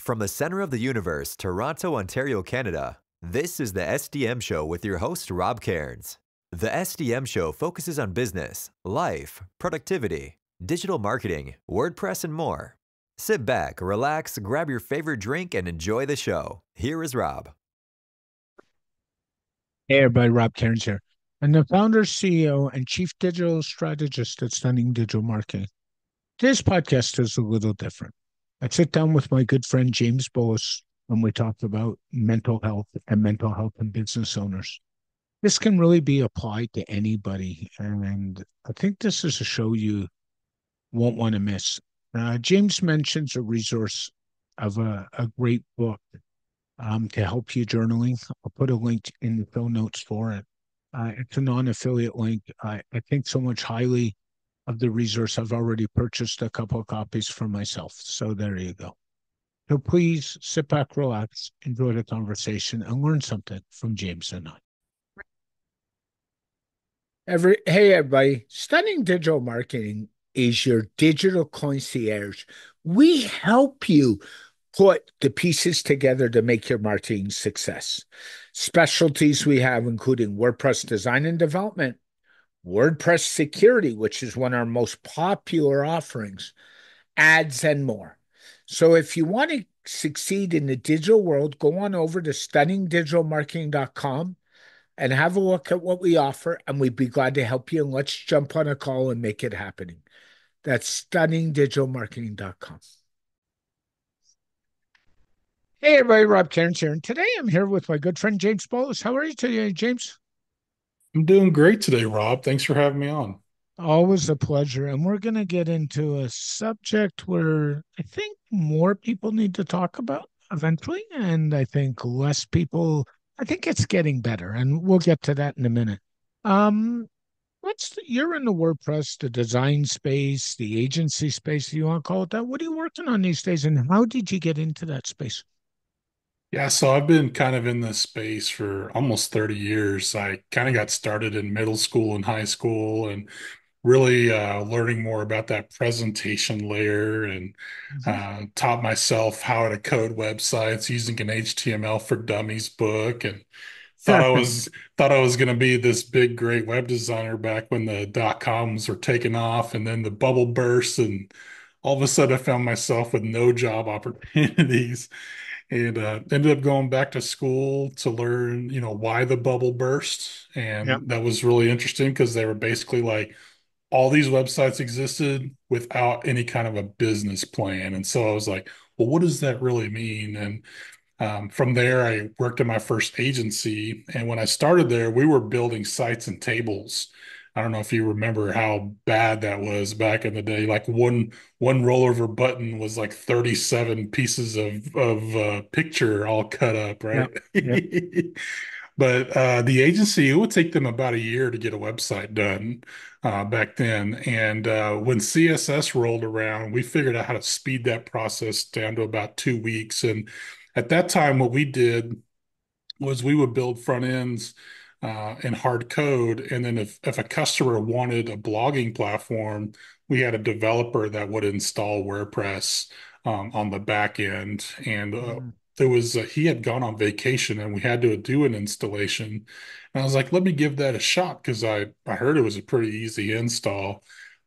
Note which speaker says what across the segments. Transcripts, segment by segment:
Speaker 1: From the center of the universe, Toronto, Ontario, Canada, this is the SDM Show with your host, Rob Cairns. The SDM Show focuses on business, life, productivity, digital marketing, WordPress, and more. Sit back, relax, grab your favorite drink, and enjoy the show. Here is Rob.
Speaker 2: Hey everybody, Rob Cairns here. I'm the founder, CEO, and chief digital strategist at Stunning Digital Marketing. Today's podcast is a little different. I sit down with my good friend James Bullis and we talk about mental health and mental health and business owners. This can really be applied to anybody, and I think this is a show you won't want to miss. James mentions a resource of a great book to help you journaling. I'll put a link in the show notes for it. It's a non-affiliate link. I think so much highly of the resource. I've already purchased a couple of copies for myself. So there you go. So please sit back, relax, enjoy the conversation, and learn something from James and I. Hey everybody, Stunning Digital Marketing is your digital concierge. We help you put the pieces together to make your marketing success. Specialties we have including WordPress design and development, WordPress security, which is one of our most popular offerings, ads, and more. So if you want to succeed in the digital world, go on over to stunningdigitalmarketing.com and have a look at what we offer, and we'd be glad to help you. And let's jump on a call and make it happening. That's stunningdigitalmarketing.com. Hey everybody, Rob Cairns here, and today I'm here with my good friend James Bullis. How are you today, James?
Speaker 3: I'm doing great today, Rob. Thanks for having me on.
Speaker 2: Always a pleasure. And we're going to get into a subject where I think more people need to talk about eventually, and I think less people. I think it's getting better, and we'll get to that in a minute. Um, you're in the WordPress, the design space, the agency space, you want to call it that? What are you working on these days, and how did you get into that space?
Speaker 3: Yeah, so I've been kind of in this space for almost 30 years. I kind of got started in middle school and high school and really learning more about that presentation layer and
Speaker 2: Mhm.
Speaker 3: taught myself how to code websites using an HTML for Dummies book and thought I was thought I was going to be this big great web designer back when the dot coms were taking off and then the bubble burst and all of a sudden I found myself with no job opportunities and ended up going back to school to learn, why the bubble burst.
Speaker 2: Yep.
Speaker 3: And that was really interesting because they were basically like all these websites existed without any kind of a business plan. And so I was like, well, what does that really mean? And from there, I worked in my first agency. And when I started there, we were building sites and tables. I don't know if you remember how bad that was back in the day. Like one rollover button was like 37 pieces of picture all cut up, right?
Speaker 2: Yep. Yep.
Speaker 3: But the agency, it would take them about a year to get a website done back then. And when CSS rolled around, we figured out how to speed that process down to about 2 weeks. And at that time, what we did was we would build front ends in hard code. And then if a customer wanted a blogging platform, we had a developer that would install WordPress on the back end. And
Speaker 2: Mm.
Speaker 3: there was he had gone on vacation and we had to do an installation. And I was like, let me give that a shot because I heard it was a pretty easy install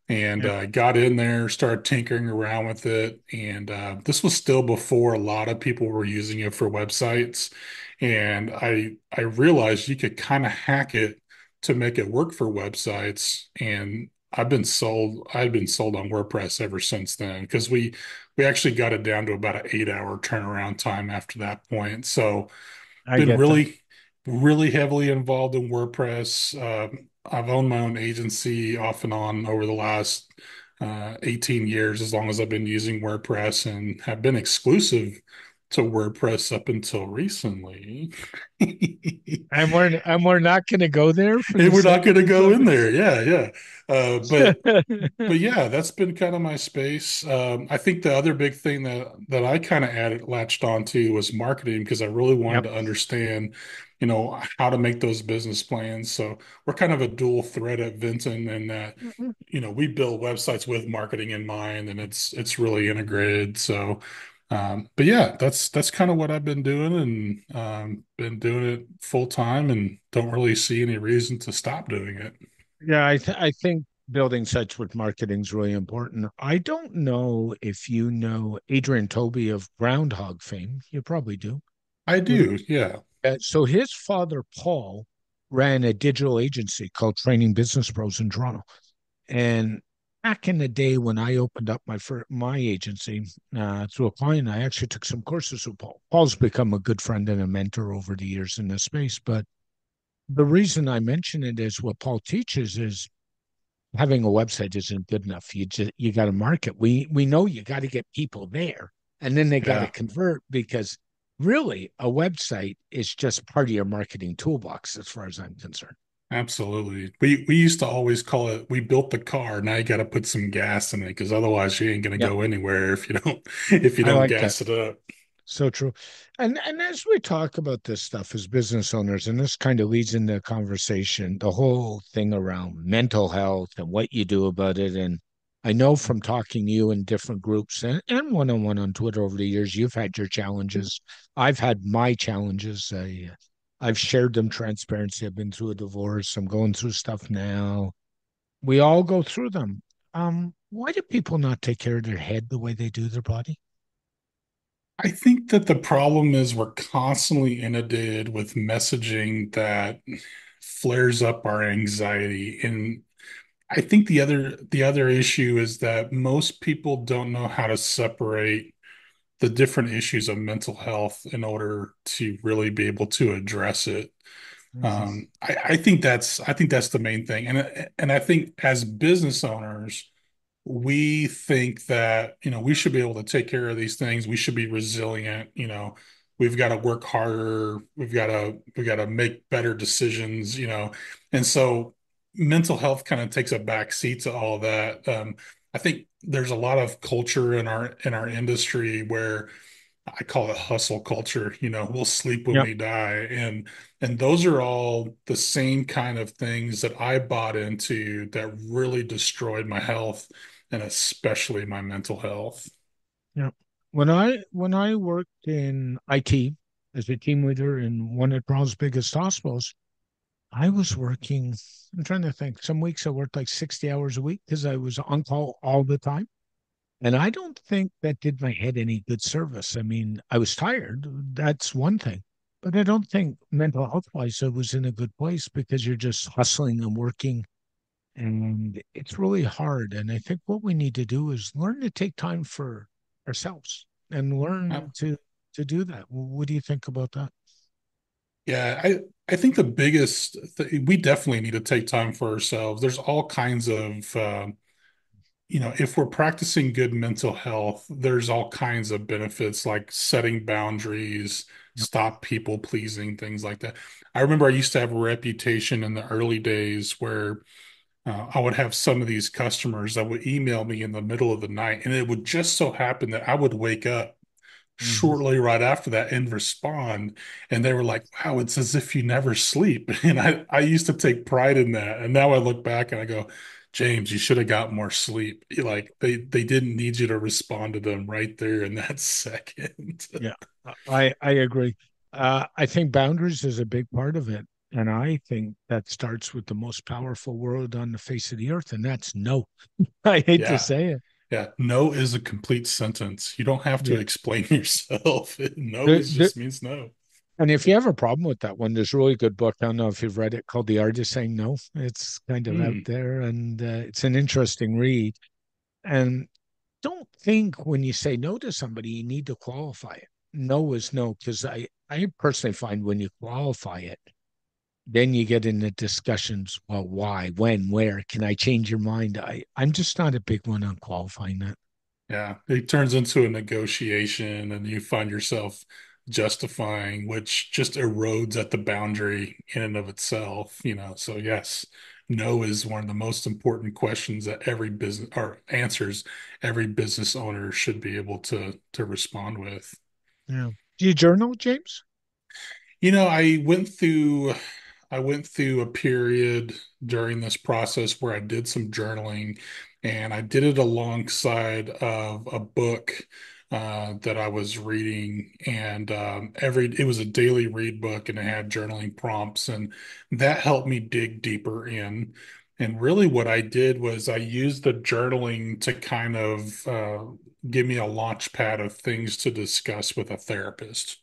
Speaker 3: and
Speaker 2: Yep.
Speaker 3: got in there, started tinkering around with it. And this was still before a lot of people were using it for websites. And I realized you could kind of hack it to make it work for websites. And I've been sold on WordPress ever since then because we actually got it down to about an 8 hour turnaround time after that point. So
Speaker 2: I
Speaker 3: been
Speaker 2: get that.
Speaker 3: really heavily involved in WordPress. I've owned my own agency off and on over the last 18 years, as long as I've been using WordPress and have been exclusive to WordPress up until recently.
Speaker 2: And we're not going to go there for
Speaker 3: And
Speaker 2: the
Speaker 3: we're not
Speaker 2: sake of
Speaker 3: going to
Speaker 2: this
Speaker 3: go in
Speaker 2: conversation.
Speaker 3: there. Yeah, yeah. But yeah, that's been kind of my space. I think the other big thing that I kind of added latched onto was marketing because I really wanted
Speaker 2: Yep.
Speaker 3: to understand, how to make those business plans. So we're kind of a dual threat at Vinton in that, we build websites with marketing in mind, and it's really integrated. So But yeah, that's kind of what I've been doing, and been doing it full time, and don't really see any reason to stop doing it.
Speaker 2: Yeah, I think building sites with marketing is really important. I don't know if you know Adrian Toby of Groundhog fame. You probably do.
Speaker 3: I
Speaker 2: Would
Speaker 3: do, yeah.
Speaker 2: So his father Paul ran a digital agency called Training Business Pros in Toronto. And back in the day when I opened up my agency through a client, I actually took some courses with Paul. Paul's become a good friend and a mentor over the years in this space. But the reason I mention it is what Paul teaches is having a website isn't good enough. You got to market. We know you got to get people there, and then they got to
Speaker 3: Yeah.
Speaker 2: convert because really a website is just part of your marketing toolbox as far as I'm concerned.
Speaker 3: Absolutely. We used to always call it, we built the car. Now you got to put some gas in it because otherwise you ain't gonna
Speaker 2: Yeah,
Speaker 3: go anywhere if you don't if you
Speaker 2: I
Speaker 3: don't
Speaker 2: like that.
Speaker 3: gas it up.
Speaker 2: So true. And as we talk about this stuff as business owners, and this kind of leads into a conversation, the whole thing around mental health and what you do about it. And I know from talking to you in different groups and one-on-one on Twitter over the years, you've had your challenges. I've had my challenges. I've shared them transparency. I've been through a divorce. I'm going through stuff now. We all go through them. Why do people not take care of their head the way they do their body?
Speaker 3: I think that the problem is we're constantly inundated with messaging that flares up our anxiety. And I think the other issue is that most people don't know how to separate the different issues of mental health in order to really be able to address it.
Speaker 2: Mhm.
Speaker 3: I think that's the main thing, and I think as business owners, we think that we should be able to take care of these things. We should be resilient. We've got to work harder. We've got to make better decisions. And so mental health kind of takes a back seat to all of that. I think there's a lot of culture in our industry where I call it hustle culture. We'll sleep when
Speaker 2: Yep.
Speaker 3: we die. And those are all the same kind of things that I bought into that really destroyed my health and especially my mental health.
Speaker 2: Yeah. When I worked in IT as a team leader in one of Toronto's biggest hospitals, I was working, I'm trying to think, some weeks I worked like 60 hours a week because I was on call all the time. And I don't think that did my head any good service. I mean, I was tired. That's one thing. But I don't think mental health wise I was in a good place because you're just hustling and working and it's really hard. And I think what we need to do is learn to take time for ourselves and
Speaker 3: Uh,
Speaker 2: learn to do that. What do you think about that?
Speaker 3: Yeah, I think the biggest we definitely need to take time for ourselves. There's all kinds of if we're practicing good mental health, there's all kinds of benefits like setting boundaries,
Speaker 2: Yep.
Speaker 3: stop people pleasing, things like that. I remember I used to have a reputation in the early days where I would have some of these customers that would email me in the middle of the night, and it would just so happen that I would wake up
Speaker 2: Mhm.
Speaker 3: shortly right after that and respond. And they were like, wow, it's as if you never sleep. And I used to take pride in that. And now I look back and I go, James, you should have got more sleep. Like they didn't need you to respond to them right there in that second.
Speaker 2: Yeah, I agree. I think boundaries is a big part of it. And I think that starts with the most powerful word on the face of the earth, and that's no. I hate to
Speaker 3: Yeah.
Speaker 2: say it.
Speaker 3: Yeah. No is a complete sentence. You don't have to
Speaker 2: Yeah.
Speaker 3: explain yourself. No
Speaker 2: The,
Speaker 3: is
Speaker 2: the,
Speaker 3: just means no.
Speaker 2: and if you have a problem with that one, there's a really good book. I don't know if you've read it called The Art of Saying No. It's kind of out
Speaker 3: Hmm.
Speaker 2: there and it's an interesting read. And don't think when you say no to somebody, you need to qualify it. No is no, because I personally find when you qualify it, then you get into discussions. Well, why, when, where? Can I change your mind? I'm just not a big one on qualifying that.
Speaker 3: Yeah, it turns into a negotiation and you find yourself justifying, which just erodes at the boundary in and of itself. So yes, no is one of the most important questions that every business or answers every business owner should be able to respond with.
Speaker 2: Yeah. Do you journal, James?
Speaker 3: I went through a period during this process where I did some journaling, and I did it alongside of a book that I was reading, and every it was a daily read book, and it had journaling prompts, and that helped me dig deeper in. And really, what I did was I used the journaling to kind of give me a launch pad of things to discuss with a therapist.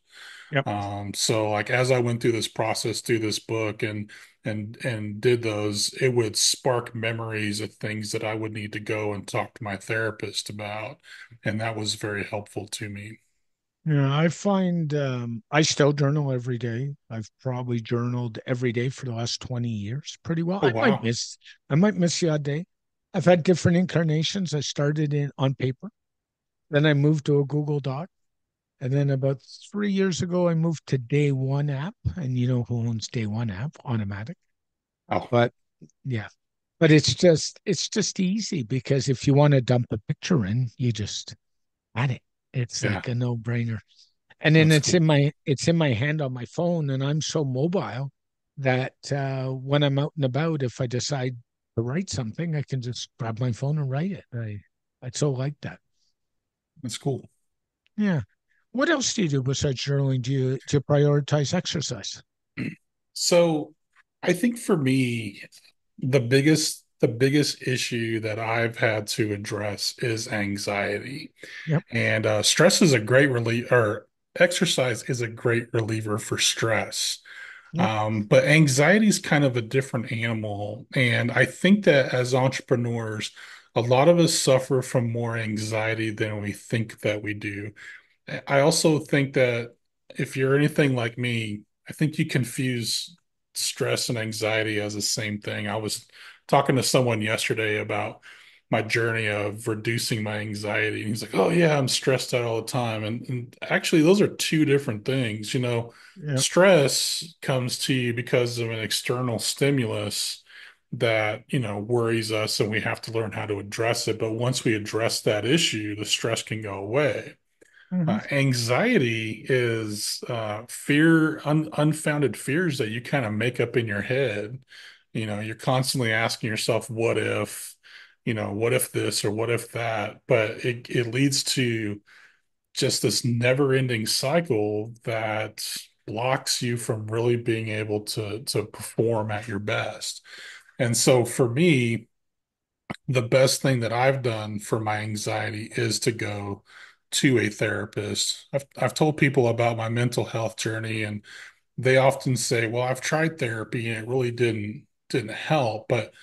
Speaker 2: Yep.
Speaker 3: So like as I went through this process through this book and did those, it would spark memories of things that I would need to go and talk to my therapist about, and that was very helpful to me.
Speaker 2: Yeah, I find I still journal every day. I've probably journaled every day for the last 20 years pretty well.
Speaker 3: Oh wow.
Speaker 2: I might miss the odd day. I've had different incarnations. I started in on paper, then I moved to a Google Doc, and then about 3 years ago I moved to Day One app. And you know who owns Day One app? Automatic.
Speaker 3: Oh
Speaker 2: But yeah. But it's just easy because if you want to dump a picture in, you just add it. It's
Speaker 3: yeah,
Speaker 2: like a no-brainer. And then
Speaker 3: that's
Speaker 2: it's
Speaker 3: cool.
Speaker 2: in my hand on my phone, and I'm so mobile that when I'm out and about, if I decide to write something, I can just grab my phone and write it. I so like that.
Speaker 3: That's cool.
Speaker 2: Yeah. What else do you do besides journaling? Do you prioritize exercise?
Speaker 3: So I think for me, the biggest issue that I've had to address is anxiety.
Speaker 2: Yep.
Speaker 3: And stress is a great relief, or exercise is a great reliever for stress.
Speaker 2: Yep.
Speaker 3: But anxiety is kind of a different animal. And I think that as entrepreneurs, a lot of us suffer from more anxiety than we think that we do. I also think that if you're anything like me, I think you confuse stress and anxiety as the same thing. I was talking to someone yesterday about my journey of reducing my anxiety. And he's like, "Oh, yeah, I'm stressed out all the time." And actually, those are two different things.
Speaker 2: Yep.
Speaker 3: Stress comes to you because of an external stimulus that, worries us, and we have to learn how to address it. But once we address that issue, the stress can go away.
Speaker 2: Hmm.
Speaker 3: Anxiety is unfounded fears that you kind of make up in your head. You're constantly asking yourself, what if, what if this or what if that? But it leads to just this never-ending cycle that blocks you from really being able to perform at your best. And so for me, the best thing that I've done for my anxiety is to go to a therapist. I've told people about my mental health journey, and they often say, "Well, I've tried therapy and it really didn't help." But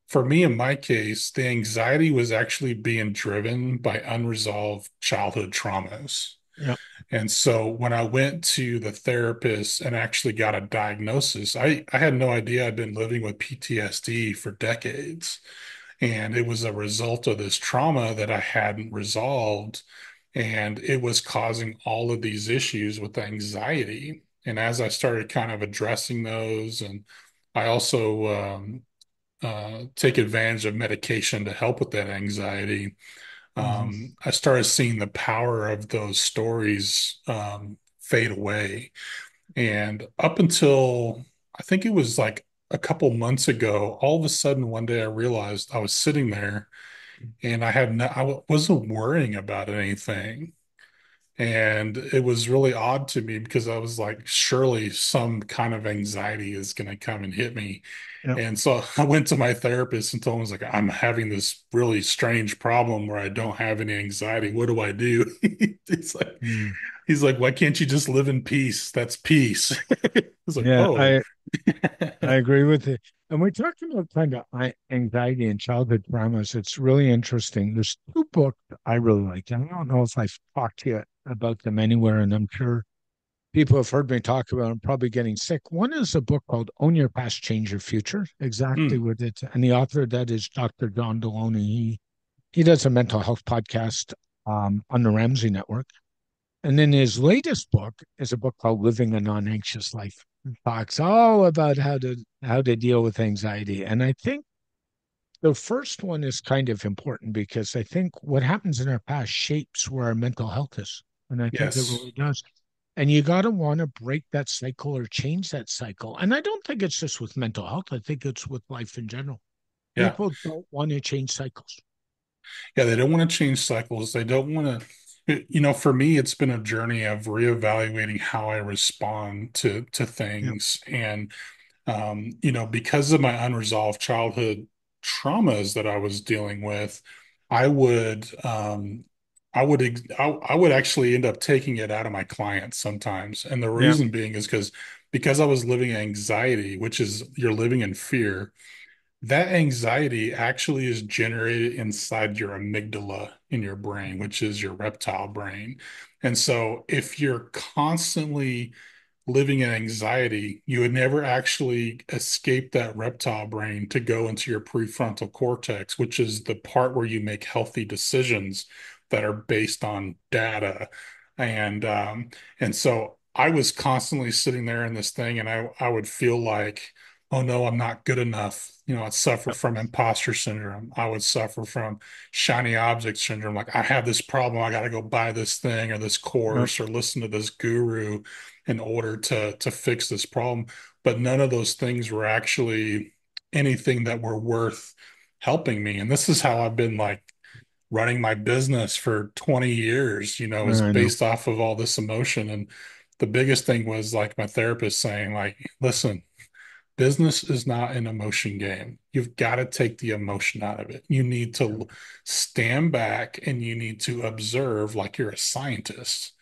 Speaker 3: for me, in my case, the anxiety was actually being driven by unresolved childhood traumas.
Speaker 2: Yep.
Speaker 3: And so when I went to the therapist and actually got a diagnosis, I had no idea I'd been living with PTSD for decades. And it was a result of this trauma that I hadn't resolved. And it was causing all of these issues with anxiety. And as I started kind of addressing those, and I also take advantage of medication to help with that anxiety,
Speaker 2: Hmm.
Speaker 3: I started seeing the power of those stories fade away. And up until I think it was like a couple months ago, all of a sudden one day I realized I was sitting there and I wasn't worrying about anything. And it was really odd to me because I was like, surely some kind of anxiety is going to come and hit me.
Speaker 2: Yep.
Speaker 3: And so I went to my therapist and told him, I was like, I'm having this really strange problem where I don't have any anxiety. What do I do? He's like,
Speaker 2: Mm.
Speaker 3: he's like, why can't you just live in peace? That's peace. I was like,
Speaker 2: Yeah,
Speaker 3: oh,
Speaker 2: I agree with it. And we're talking about kind of anxiety and childhood traumas. It's really interesting. There's two books I really like. And I don't know if I've talked to you about them anywhere, and I'm sure people have heard me talk about them, probably getting sick. One is a book called Own Your Past, Change Your Future, exactly
Speaker 3: hmm,
Speaker 2: what it. And the author of that is Dr. John Deloney. He does a mental health podcast on the Ramsey Network. And then his latest book is a book called Living a Non-Anxious Life. It talks all about how to deal with anxiety. And I think the first one is kind of important because I think what happens in our past shapes where our mental health is. And I think it
Speaker 3: yes,
Speaker 2: really does. And you got to want to break that cycle or change that cycle. And I don't think it's just with mental health. I think it's with life in general.
Speaker 3: yeah.
Speaker 2: People don't want to change cycles.
Speaker 3: Yeah, they don't want to change cycles. They don't want to. For me, it's been a journey of reevaluating how I respond to
Speaker 2: Yep.
Speaker 3: things. And because of my unresolved childhood traumas that I was dealing with, I would I would actually end up taking it out of my clients sometimes. And the
Speaker 2: Yep.
Speaker 3: reason being is because I was living in anxiety, which is you're living in fear. That anxiety actually is generated inside your amygdala in your brain, which is your reptile brain. And so if you're constantly living in anxiety, you would never actually escape that reptile brain to go into your prefrontal cortex, which is the part where you make healthy decisions that are based on data. And and so I was constantly sitting there in this thing, and I would feel like, oh no, I'm not good enough. I'd suffer
Speaker 2: Yep.
Speaker 3: from imposter syndrome. I would suffer from shiny object syndrome. Like I have this problem, I got to go buy this thing or this
Speaker 2: Yep.
Speaker 3: course or listen to this guru in order to fix this problem. But none of those things were actually anything that were worth helping me. And this is how I've been like running my business for 20 years, is
Speaker 2: I know.
Speaker 3: based off of all this emotion. And the biggest thing was like my therapist saying, like, listen, business is not an emotion game. You've got to take the emotion out of it. You need
Speaker 2: Yep.
Speaker 3: to stand back and you need to observe like you're a scientist.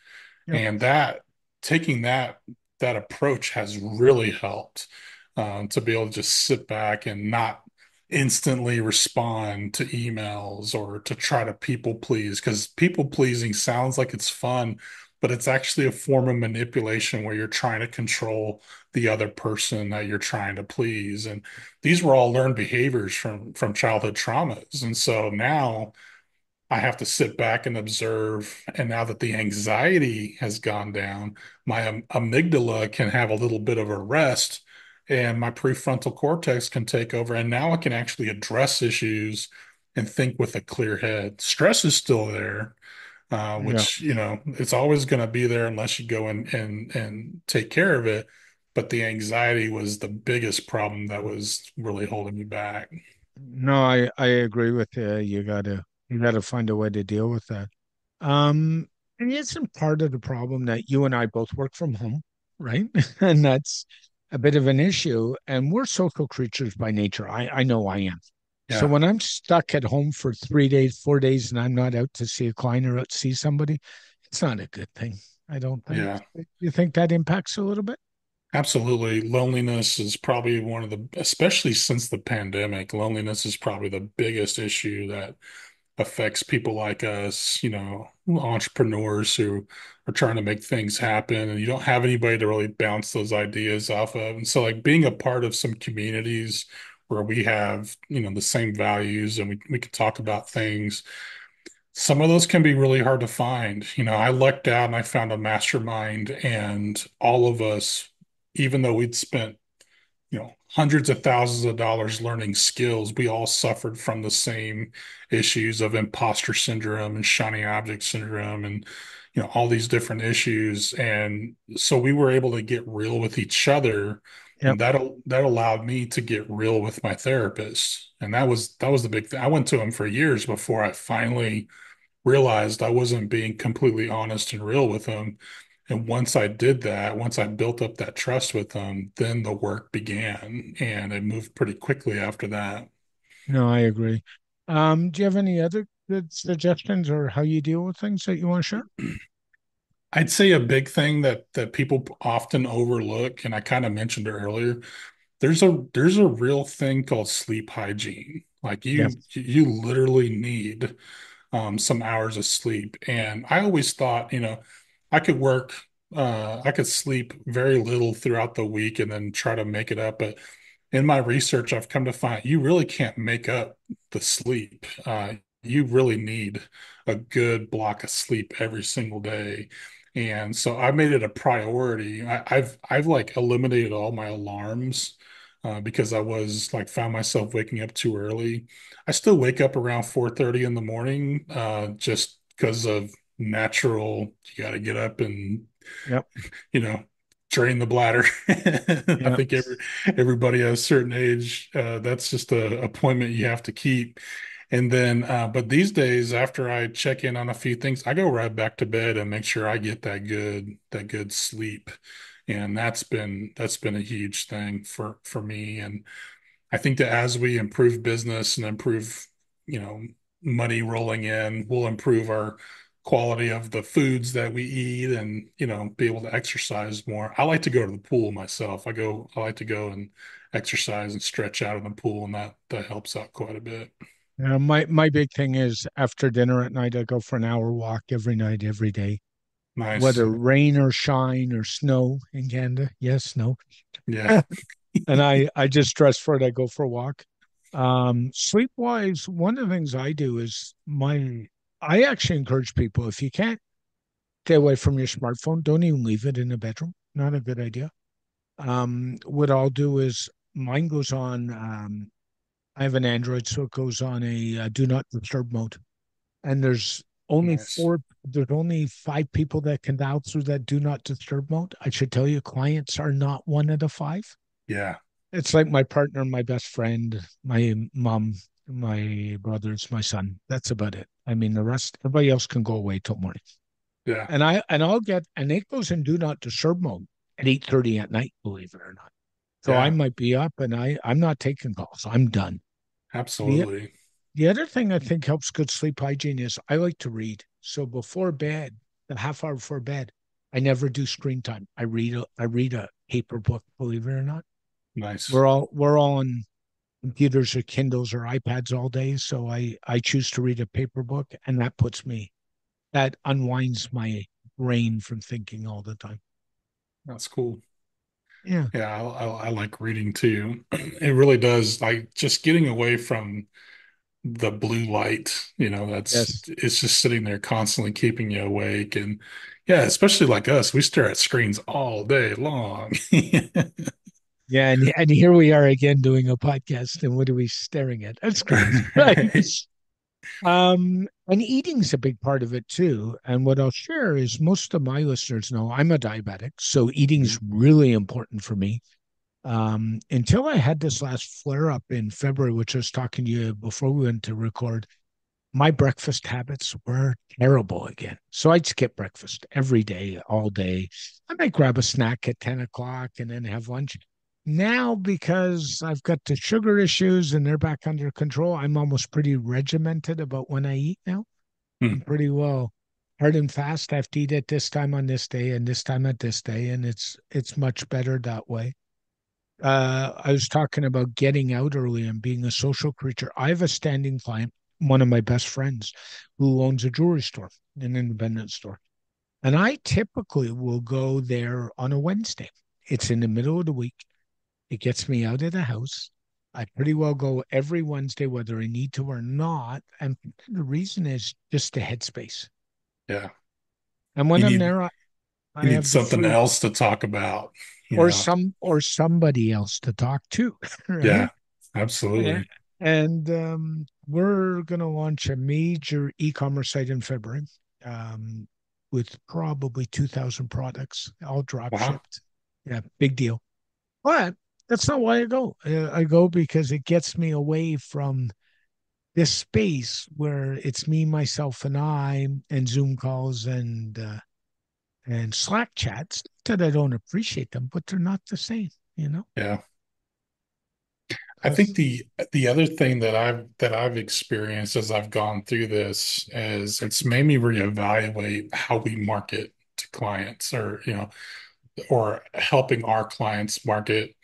Speaker 2: Yep.
Speaker 3: And that taking that approach has really helped to be able to just sit back and not instantly respond to emails or to try to people please, because people pleasing sounds like it's fun, but it's actually a form of manipulation where you're trying to control the other person that you're trying to please. And these were all learned behaviors from childhood traumas. And so now I have to sit back and observe. And now that the anxiety has gone down, my amygdala can have a little bit of a rest and my prefrontal cortex can take over. And now I can actually address issues and think with a clear head. Stress is still there,
Speaker 2: Yeah.
Speaker 3: which, it's always going to be there unless you go and take care of it. But the anxiety was the biggest problem that was really holding me back.
Speaker 2: No, I agree with you. You gotta find a way to deal with that. And isn't part of the problem that you and I both work from home, right? And that's a bit of an issue. And we're social creatures by nature. I know I am. So
Speaker 3: Yeah.
Speaker 2: when I'm stuck at home for 3 days, 4 days, and I'm not out to see a client or out to see somebody, it's not a good thing. I don't think.
Speaker 3: Yeah.
Speaker 2: You think that impacts a little bit?
Speaker 3: Absolutely. Loneliness is probably one of the, especially since the pandemic, loneliness is probably the biggest issue that affects people like us, entrepreneurs who are trying to make things happen and you don't have anybody to really bounce those ideas off of. And so like being a part of some communities where we have, the same values and we can talk about things, some of those can be really hard to find. I lucked out and I found a mastermind and all of us, even though we'd spent hundreds of thousands of dollars learning skills, we all suffered from the same issues of imposter syndrome and shiny object syndrome and all these different issues. And so we were able to get real with each other.
Speaker 2: Yep.
Speaker 3: And that allowed me to get real with my therapist. And that was the big thing. I went to him for years before I finally realized I wasn't being completely honest and real with him. And once I did that, once I built up that trust with them, then the work began and it moved pretty quickly after that.
Speaker 2: No, I agree. Do you have any other good suggestions or how you deal with things that you want to share?
Speaker 3: I'd say a big thing that people often overlook, and I kind of mentioned it earlier, there's a real thing called sleep hygiene. Like
Speaker 2: Yeah.
Speaker 3: you literally need some hours of sleep. And I always thought, I could work, I could sleep very little throughout the week and then try to make it up. But in my research, I've come to find you really can't make up the sleep. You really need a good block of sleep every single day. And so I made it a priority. I've like eliminated all my alarms because I was like found myself waking up too early. I still wake up around 4:30 in the morning, just because of natural, you got to get up and,
Speaker 2: Yep.
Speaker 3: you know, drain the bladder. I
Speaker 2: Yeah.
Speaker 3: think everybody at a certain age, that's just a appointment you have to keep. And then, but these days, after I check in on a few things, I go right back to bed and make sure I get that good sleep. And that's been a huge thing for me. And I think that as we improve business and improve, you know, money rolling in, we'll improve our quality of the foods that we eat and, be able to exercise more. I like to go to the pool myself. I like to go and exercise and stretch out in the pool, and that helps out quite a bit.
Speaker 2: My big thing is after dinner at night, I go for an hour walk every night, every day,
Speaker 3: Nice.
Speaker 2: whether rain or shine or snow in Canada. Yes, snow.
Speaker 3: Yeah.
Speaker 2: And I just dress for it. I go for a walk. Sleep wise, one of the things I do is I actually encourage people, if you can't stay away from your smartphone, don't even leave it in the bedroom. Not a good idea. What I'll do is mine goes on. I have an Android, so it goes on a do not disturb mode. And
Speaker 3: Nice.
Speaker 2: there's only 5 people that can dial through that do not disturb mode. I should tell you, clients are not one of the 5.
Speaker 3: Yeah.
Speaker 2: It's like my partner, my best friend, my mom, my brothers, my son. That's about it. I mean, the rest, everybody else can go away till morning.
Speaker 3: Yeah.
Speaker 2: And it goes in do not disturb mode at 8:30 at night, believe it or not. So I
Speaker 3: Yeah.
Speaker 2: might be up and I'm not taking calls. I'm done. The
Speaker 3: Absolutely.
Speaker 2: the other thing I think helps good sleep hygiene is I like to read. So before bed, the half hour before bed, I never do screen time. I read a paper book, believe it or not.
Speaker 3: Nice.
Speaker 2: We're all on computers or Kindles or iPads all day. So I choose to read a paper book, and that unwinds my brain from thinking all the time.
Speaker 3: That's cool.
Speaker 2: Yeah.
Speaker 3: Yeah, I like reading too. It really does, like, just getting away from the blue light,
Speaker 2: Yes.
Speaker 3: it's just sitting there constantly keeping you awake. And yeah, especially like us, we stare at screens all day long.
Speaker 2: Yeah. And here we are again doing a podcast. And what are we staring at? At screens. Right. And eating's a big part of it too. And what I'll share is most of my listeners know I'm a diabetic. So eating's really important for me. Until I had this last flare up in February, which I was talking to you before we went to record, my breakfast habits were terrible again. So I'd skip breakfast every day, all day. I might grab a snack at 10 o'clock and then have lunch. Now, because I've got the sugar issues and they're back under control, I'm almost pretty regimented about when I eat now. I'm
Speaker 3: Hmm.
Speaker 2: pretty well hard and fast. I have to eat at this time on this day and this time at this day, and it's much better that way. I was talking about getting out early and being a social creature. I have a standing client, one of my best friends, who owns a jewelry store, an independent store. And I typically will go there on a Wednesday. It's in the middle of the week. It gets me out of the house. I pretty well go every Wednesday, whether I need to or not. And the reason is just the headspace.
Speaker 3: Yeah.
Speaker 2: And when
Speaker 3: You
Speaker 2: I'm
Speaker 3: need
Speaker 2: there, I
Speaker 3: you need
Speaker 2: have the
Speaker 3: something
Speaker 2: free
Speaker 3: else to talk about, you
Speaker 2: or
Speaker 3: know.
Speaker 2: somebody else to talk to,
Speaker 3: Yeah,
Speaker 2: right? A-
Speaker 3: absolutely.
Speaker 2: And we're going to launch a major e-commerce site in February with probably 2,000 products, all drop
Speaker 3: Wow.
Speaker 2: shipped. Yeah, big deal. But that's not why I go. I go because it gets me away from this space where it's me, myself, and I, and Zoom calls and Slack chats. Not that I don't appreciate them, but they're not the same. You know.
Speaker 3: Yeah. I think
Speaker 2: That's
Speaker 3: the other thing that I've experienced as I've gone through this is it's made me reevaluate how we market to clients, or helping our clients market.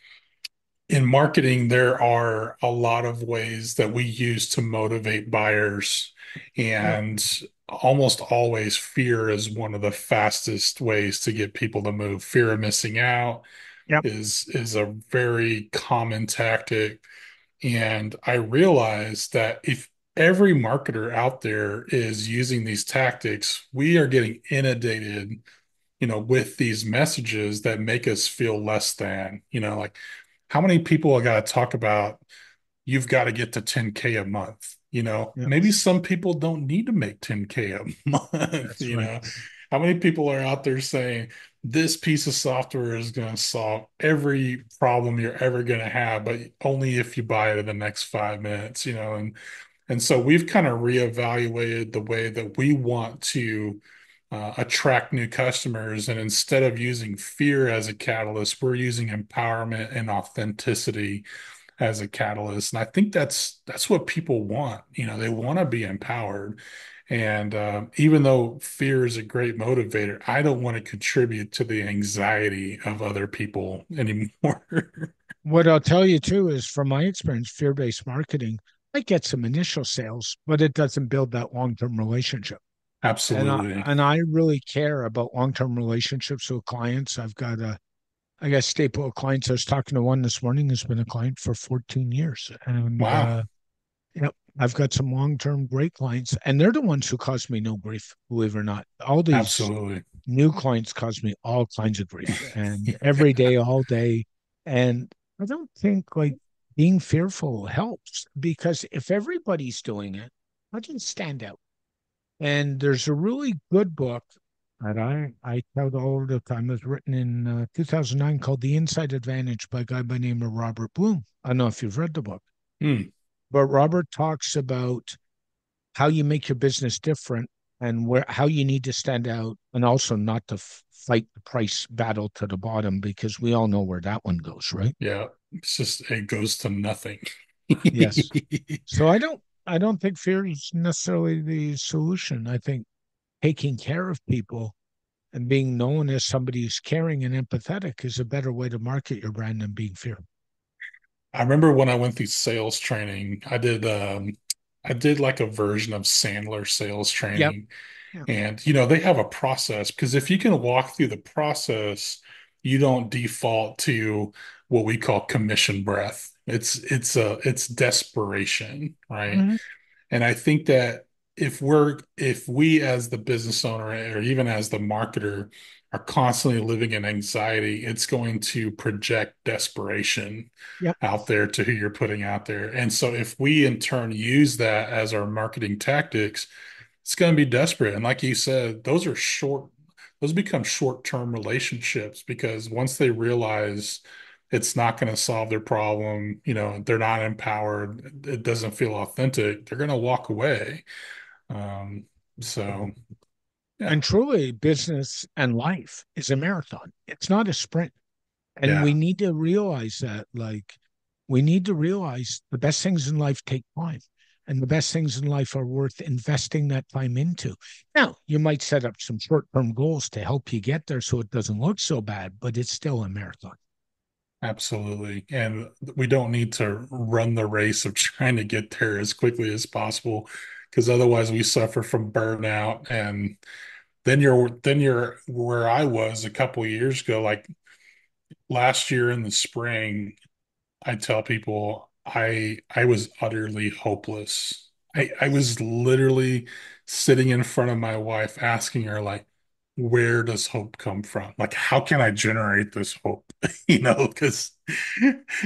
Speaker 3: In marketing, there are a lot of ways that we use to motivate buyers,
Speaker 2: Yep.
Speaker 3: and almost always fear is one of the fastest ways to get people to move. Fear of missing out
Speaker 2: Yep.
Speaker 3: is a very common tactic. And I realized that if every marketer out there is using these tactics, we are getting inundated, with these messages that make us feel less than, like, how many people I got to talk about you've got to get to 10K a month.
Speaker 2: Yep.
Speaker 3: Maybe some people don't need to make 10K a month.
Speaker 2: That's right.
Speaker 3: How many people are out there saying this piece of software is going to solve every problem you're ever going to have, but only if you buy it in the next 5 minutes, And so we've kind of reevaluated the way that we want to attract new customers. And instead of using fear as a catalyst, we're using empowerment and authenticity as a catalyst. And I think that's what people want. They want to be empowered. And even though fear is a great motivator, I don't want to contribute to the anxiety of other people anymore.
Speaker 2: What I'll tell you too is from my experience, fear-based marketing, I get some initial sales, but it doesn't build that long-term relationship. And I
Speaker 3: Absolutely.
Speaker 2: and I really care about long-term relationships with clients. I got a staple of clients. I was talking to one this morning who's been a client for 14 years. And
Speaker 3: Wow.
Speaker 2: yep, I've got some long-term great clients, and they're the ones who cause me no grief, believe it or not. All these
Speaker 3: Absolutely.
Speaker 2: new clients cause me all kinds of grief, and every day, all day. And I don't think like being fearful helps, because if everybody's doing it, I can stand out. And there's a really good book that I tout all the time. It was written in 2009, called The Inside Advantage by a guy by the name of Robert Bloom. I don't know if you've read the book,
Speaker 3: Hmm.
Speaker 2: but Robert talks about how you make your business different, and where how you need to stand out, and also not to fight the price battle to the bottom, because we all know where that one goes, right?
Speaker 3: Yeah. It goes to nothing.
Speaker 2: Yes. So I don't think fear is necessarily the solution. I think taking care of people and being known as somebody who's caring and empathetic is a better way to market your brand than being fear.
Speaker 3: I remember when I went through sales training, I did like a version of Sandler sales
Speaker 2: Yep.
Speaker 3: training.
Speaker 2: Yeah.
Speaker 3: And they have a process, because if you can walk through the process, you don't default to what we call commission breath. It's desperation, right?
Speaker 2: Mhm.
Speaker 3: And I think that if we as the business owner, or even as the marketer, are constantly living in anxiety, it's going to project desperation
Speaker 2: Yep.
Speaker 3: out there to who you're putting out there. And so if we in turn use that as our marketing tactics, it's going to be desperate. And like you said, those become short-term relationships, because once they realize it's not going to solve their problem, they're not empowered, it doesn't feel authentic, they're going to walk away. Um, so yeah,
Speaker 2: And truly, business and life is a marathon. It's not a sprint. And we
Speaker 3: yeah,
Speaker 2: need to realize that, we need to realize the best things in life take time. And the best things in life are worth investing that time into. Now, you might set up some short-term goals to help you get there so it doesn't look so bad, but it's still a marathon.
Speaker 3: absolutely. And we don't need to run the race of trying to get there as quickly as possible, because otherwise we suffer from burnout. And then you're where I was a couple of years ago. Like last year in the spring, I tell people I was utterly hopeless.
Speaker 2: Yep.
Speaker 3: I was literally sitting in front of my wife asking her, like, where does hope come from? Like, how can I generate this hope? Because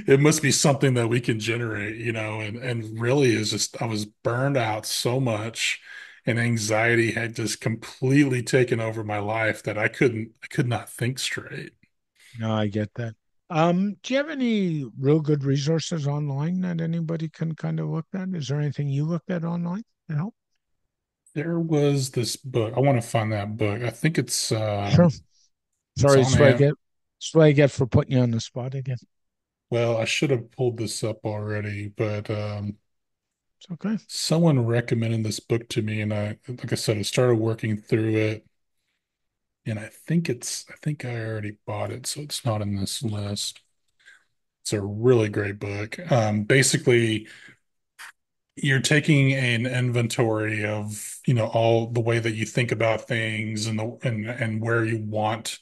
Speaker 3: it must be something that we can generate, and really is just I was burned out so much, and anxiety had just completely taken over my life, that I could not think straight.
Speaker 2: No, I get that. Do you have any real good resources online that anybody can kind of look at? Is there anything you looked at online to help?
Speaker 3: There was this book. I want to find that book. I think
Speaker 2: Sure.
Speaker 3: it's
Speaker 2: Sorry,
Speaker 3: on
Speaker 2: it's what I
Speaker 3: Am.
Speaker 2: get. It's what I get for putting you on the spot again.
Speaker 3: Well, I should have pulled this up already, but
Speaker 2: It's okay.
Speaker 3: someone recommended this book to me, and like I said, I started working through it, and I think I already bought it, so it's not in this list. It's a really great book. Basically, you're taking an inventory of, all the way that you think about things, and where you want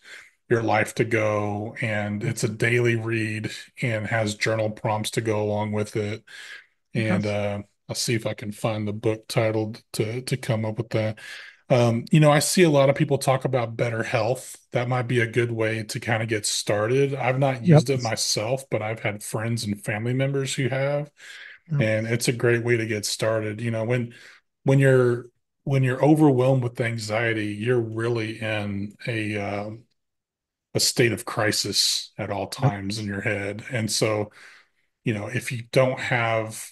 Speaker 3: your life to go. And it's a daily read, and has journal prompts to go along with it.
Speaker 2: Okay.
Speaker 3: And I'll see if I can find the book titled to come up with that. I see a lot of people talk about better health. That might be a good way to kind of get started. I've not
Speaker 2: Yep.
Speaker 3: used it myself, but I've had friends and family members who have,
Speaker 2: Yep.
Speaker 3: and it's a great way to get started. When you're when you're overwhelmed with anxiety, you're really in a state of crisis at all
Speaker 2: Yep.
Speaker 3: times in your head. And so, if you don't have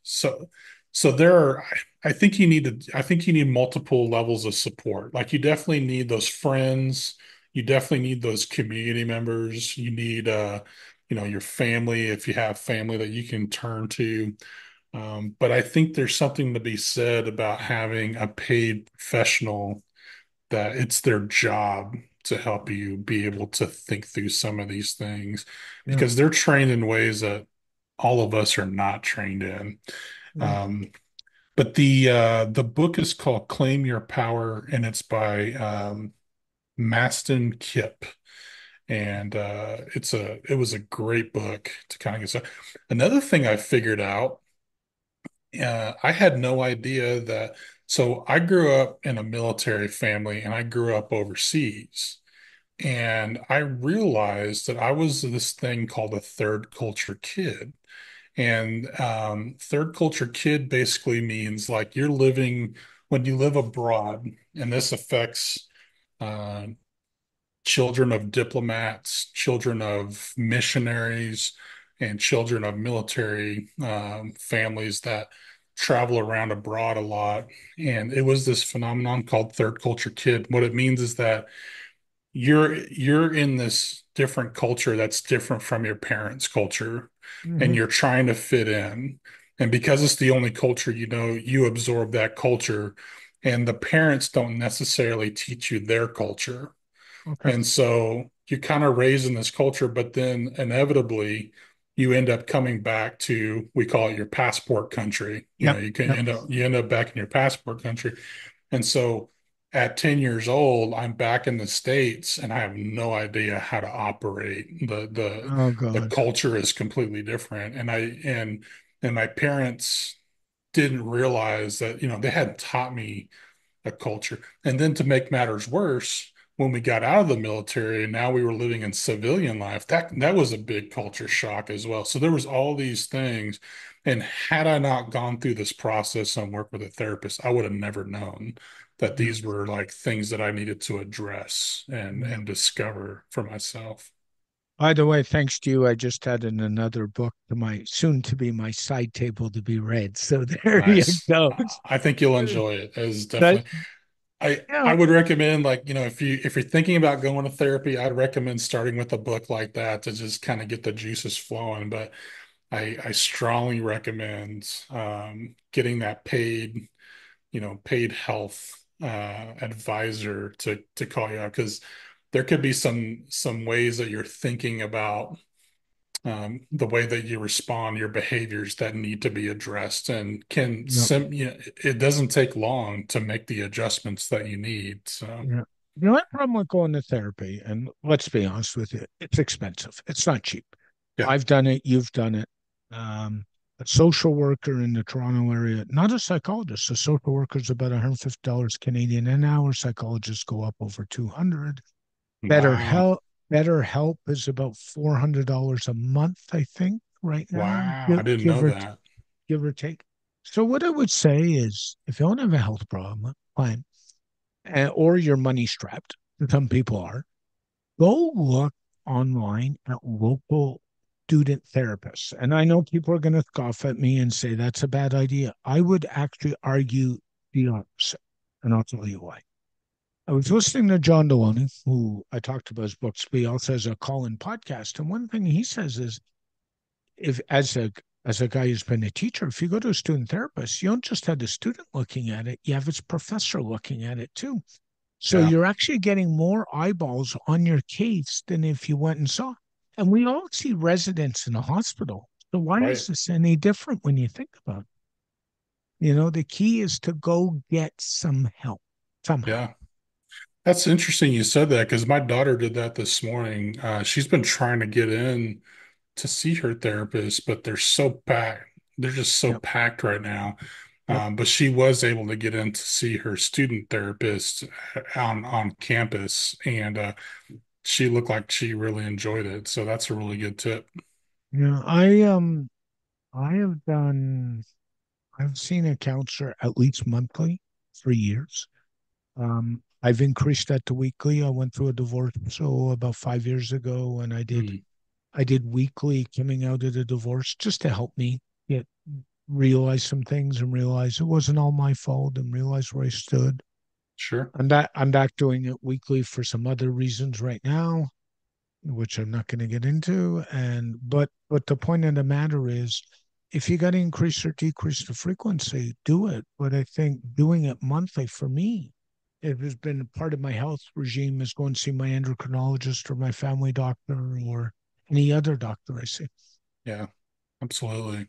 Speaker 3: so So there are, I think you need multiple levels of support. Like you definitely need those friends. You definitely need those community members. You need, your family, if you have family that you can turn to. But I think there's something to be said about having a paid professional that it's their job to help you be able to think through some of these things
Speaker 2: Yeah.
Speaker 3: because they're trained in ways that all of us are not trained in.
Speaker 2: Yeah.
Speaker 3: Um, but the book is called Claim Your Power, and it's by Maston Kipp. And it was a great book to kind of get started. Another thing I figured out, I had no idea that. So I grew up in a military family, and I grew up overseas. And I realized that I was this thing called a third culture kid. And third culture kid basically means like you're living when you live abroad, and this affects uh, children of diplomats, children of missionaries, and children of military families that travel around abroad a lot. And it was this phenomenon called third culture kid. What it means is that you're in this different culture that's different from your parents' culture, and
Speaker 2: Hmm.
Speaker 3: you're trying to fit in. And because it's the only culture you know, you absorb that culture, and the parents don't necessarily teach you their culture.
Speaker 2: Okay.
Speaker 3: And so you're kind of raised in this culture, but then inevitably you end up coming back to, we call it your passport country.
Speaker 2: Yep. Yep.
Speaker 3: You end up back in your passport country. And so at 10 years old, I'm back in the States and I have no idea how to operate.
Speaker 2: Oh
Speaker 3: The
Speaker 2: God.
Speaker 3: culture is completely different. And my parents didn't realize that, they hadn't taught me a culture. And then to make matters worse, when we got out of the military and now we were living in civilian life, that was a big culture shock as well. So there was all these things. And had I not gone through this process and work with a therapist, I would have never known that
Speaker 2: Yeah.
Speaker 3: these were like things that I needed to address
Speaker 2: Yeah.
Speaker 3: and discover for myself.
Speaker 2: By the way, thanks to you, I just added another book to my soon to be my side table to be read. So there you
Speaker 3: Nice.
Speaker 2: go.
Speaker 3: I think you'll enjoy it. It's
Speaker 2: But
Speaker 3: definitely I
Speaker 2: yeah,
Speaker 3: would recommend, like, if you're thinking about going to therapy, I'd recommend starting with a book like that to just kind of get the juices flowing. But I strongly recommend getting that paid health advisor to call you out, because there could be some ways that you're thinking about the way that you respond, your behaviors that need to be addressed, and
Speaker 2: no,
Speaker 3: it doesn't take long to make the adjustments that you need. So
Speaker 2: yeah. The only problem with going to therapy, and let's be honest with you, it's expensive. It's not cheap.
Speaker 3: yeah,
Speaker 2: I've done it. You've done it. Um, a social worker in the Toronto area, not a psychologist. A social worker is about $150 Canadian an hour. Psychologists go up over 200. Better
Speaker 3: wow,
Speaker 2: help. Better help is about $400 a month, I think, right now.
Speaker 3: wow, I didn't know that.
Speaker 2: Give or take. So what I would say is, if you don't have a health problem, fine, or you're money strapped, some people are, go look online at local student therapists. And I know people are going to scoff at me and say that's a bad idea. I would actually argue the opposite, and I'll tell you why. I was listening to John Deloney, who I talked about his books, but he also has a call-in podcast. And one thing he says is, if as a guy who's been a teacher, if you go to a student therapist, you don't just have the student looking at it, you have its professor looking at it too. So
Speaker 3: Yeah,
Speaker 2: you're actually getting more eyeballs on your case than if you went and saw. And we all see residents in a hospital. So why is
Speaker 3: right.
Speaker 2: this any different when you think about it? The key is to go get some help somehow.
Speaker 3: Yeah. That's interesting you said that because my daughter did that this morning. She's been trying to get in to see her therapist, but they're so packed. They're just so
Speaker 2: Yep.
Speaker 3: packed right now.
Speaker 2: Yep.
Speaker 3: But she was able to get in to see her student therapist on campus, and she looked like she really enjoyed it. So that's a really good tip.
Speaker 2: Yeah. I have done I've seen a counselor at least monthly for years. I've increased that to weekly. I went through a divorce so about 5 years ago, and I did
Speaker 3: Mm,
Speaker 2: I did weekly coming out of the divorce just to help me get. realize some things and realize it wasn't all my fault and realize where I stood.
Speaker 3: Sure.
Speaker 2: I'm back doing it weekly for some other reasons right now, which I'm not going to get into. And but the point of the matter is, if you got to increase or decrease the frequency, do it. But I think doing it monthly for me, it has been part of my health regime is going to see my endocrinologist or my family doctor or any other doctor I see.
Speaker 3: Yeah, absolutely.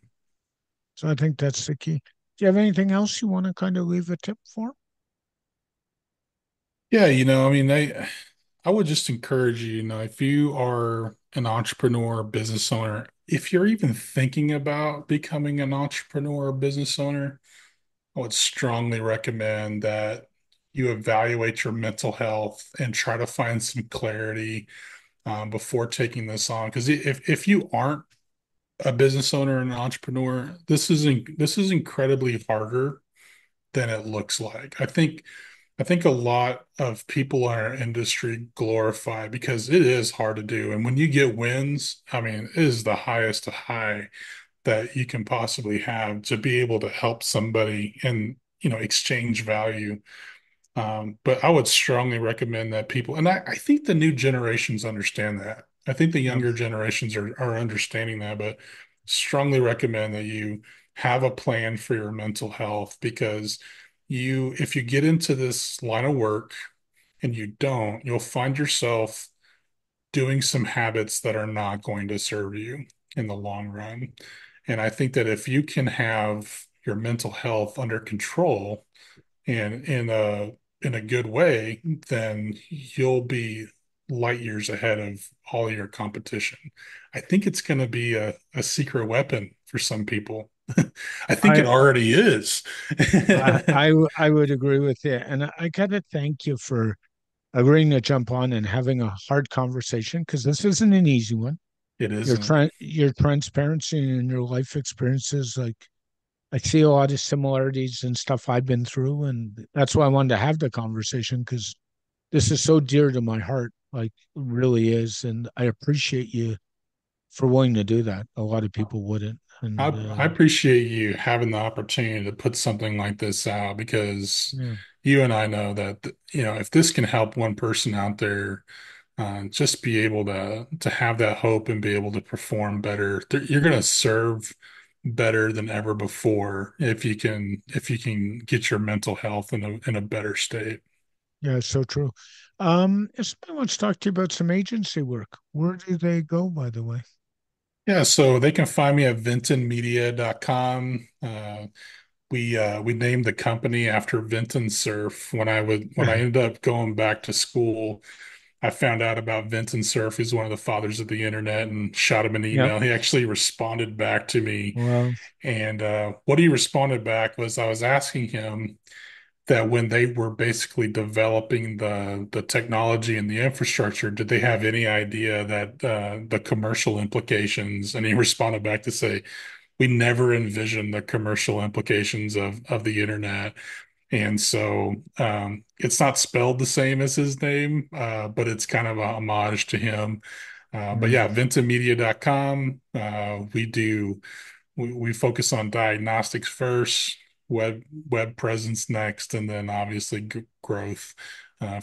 Speaker 2: So I think that's the key. Do you have anything else you want to kind of leave a tip for?
Speaker 3: Yeah, I mean, I would just encourage you, if you are an entrepreneur, business owner, if you're even thinking about becoming an entrepreneur or business owner, I would strongly recommend that you evaluate your mental health and try to find some clarity before taking this on. Because if you aren't a business owner and an entrepreneur, this is incredibly harder than it looks like. I think a lot of people in our industry glorify because it is hard to do. And when you get wins, I mean, it is the highest high that you can possibly have to be able to help somebody and, exchange value. But I would strongly recommend that people, and I think the new generations understand that. I think the
Speaker 2: Mm.
Speaker 3: younger generations are understanding that, but strongly recommend that you have a plan for your mental health because if you get into this line of work and you don't, you'll find yourself doing some habits that are not going to serve you in the long run. And I think that if you can have your mental health under control, and in a good way, then you'll be light years ahead of all your competition. I think it's going to be a secret weapon for some people. I think it
Speaker 2: I,
Speaker 3: already is.
Speaker 2: I would agree with you. And I got to thank you for agreeing to jump on and having a hard conversation because this isn't an easy one.
Speaker 3: It isn't.
Speaker 2: Your transparency and your life experiences, like I see a lot of similarities and stuff I've been through, and that's why I wanted to have the conversation because this is so dear to my heart, like really is, and I appreciate you for willing to do that. A lot of people wouldn't,
Speaker 3: I,
Speaker 2: and
Speaker 3: I appreciate you having the opportunity to put something like this out because
Speaker 2: yeah,
Speaker 3: you and I know that, if this can help one person out there, just be able to have that hope and be able to perform better. You're going to serve better than ever before if you can get your mental health in a better state.
Speaker 2: yeah, so true. If somebody wants to talk to you about some agency work, where do they go, by the way?
Speaker 3: Yeah, so they can find me at vintonmedia.com. We named the company after Vinton Cerf. When I ended up going back to school, I found out about Vinton Cerf. He's one of the fathers of the internet and shot him an
Speaker 2: Yep.
Speaker 3: email. He actually responded back to me.
Speaker 2: Well,
Speaker 3: And what he responded back was I was asking him that when they were basically developing the technology and the infrastructure, did they have any idea that the commercial implications? And he responded back to say, we never envisioned the commercial implications of the internet. And so it's not spelled the same as his name, but it's kind of a homage to him. But
Speaker 2: mm,
Speaker 3: yeah, vintamedia.com. We focus on diagnostics first, web presence next, and then obviously growth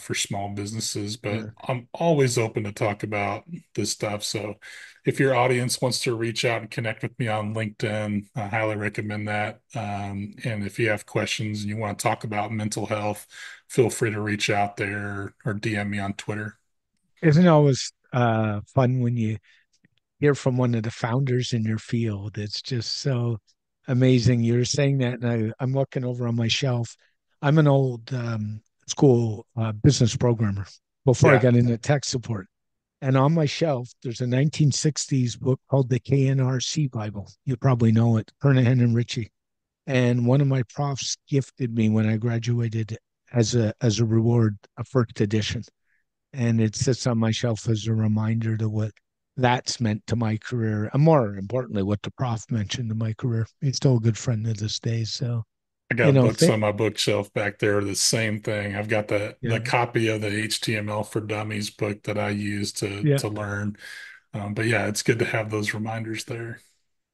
Speaker 3: for small businesses. But
Speaker 2: yeah.
Speaker 3: I'm always open to talk about this stuff. So if your audience wants to reach out and connect with me on LinkedIn, I highly recommend that. And if you have questions and you want to talk about mental health, feel free to reach out there or DM me on Twitter.
Speaker 2: Isn't it always fun when you hear from one of the founders in your field? It's just so amazing. You're saying that, and I'm looking over on my shelf. I'm an old school business programmer before I
Speaker 3: Yeah,
Speaker 2: got into tech support. And on my shelf, there's a 1960s book called the KNRC Bible. You probably know it, Kernahan and Ritchie. And one of my profs gifted me when I graduated as a reward a first edition, and it sits on my shelf as a reminder to what that's meant to my career, and more importantly, what the prof mentioned to my career. He's still a good friend to this day. So,
Speaker 3: I
Speaker 2: you
Speaker 3: got
Speaker 2: know,
Speaker 3: books on my bookshelf back there, the same thing. I've got the
Speaker 2: yeah,
Speaker 3: copy of the HTML for Dummies book that I use to
Speaker 2: yeah.
Speaker 3: to learn. But yeah, it's good to have those reminders there.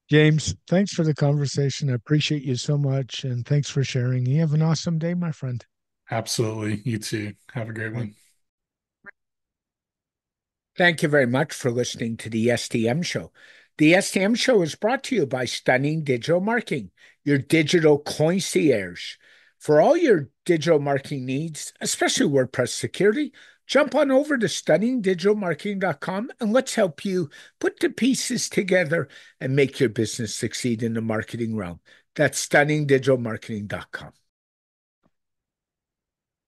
Speaker 2: James, thanks for the conversation. I appreciate you so much. And thanks for sharing. You have an awesome day, my friend.
Speaker 3: Absolutely. You too. Have a great one.
Speaker 2: Thank you very much for listening to the STM Show. The STM Show is brought to you by Stunning Digital Marketing, your digital concierge. For all your digital marketing needs, especially WordPress security, jump on over to stunningdigitalmarketing.com and let's help you put the pieces together and make your business succeed in the marketing realm. That's stunningdigitalmarketing.com.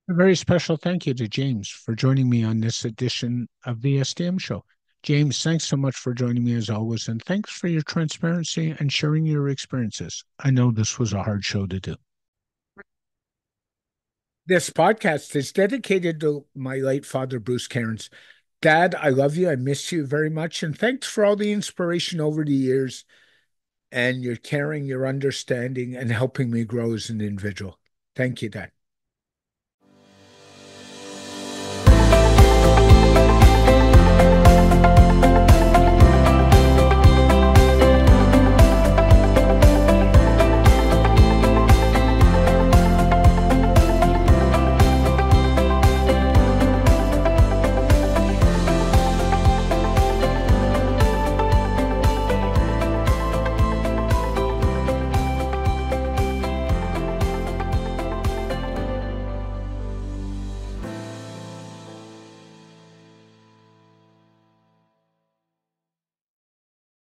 Speaker 2: A very special thank you to James for joining me on this edition of the STM Show. James, thanks so much for joining me as always, and thanks for your transparency and sharing your experiences. I know this was a hard show to do. This podcast is dedicated to my late father, Bruce Cairns. Dad, I love you. I miss you very much. And thanks for all the inspiration over the years and your caring, your understanding, and helping me grow as an individual. Thank you, Dad.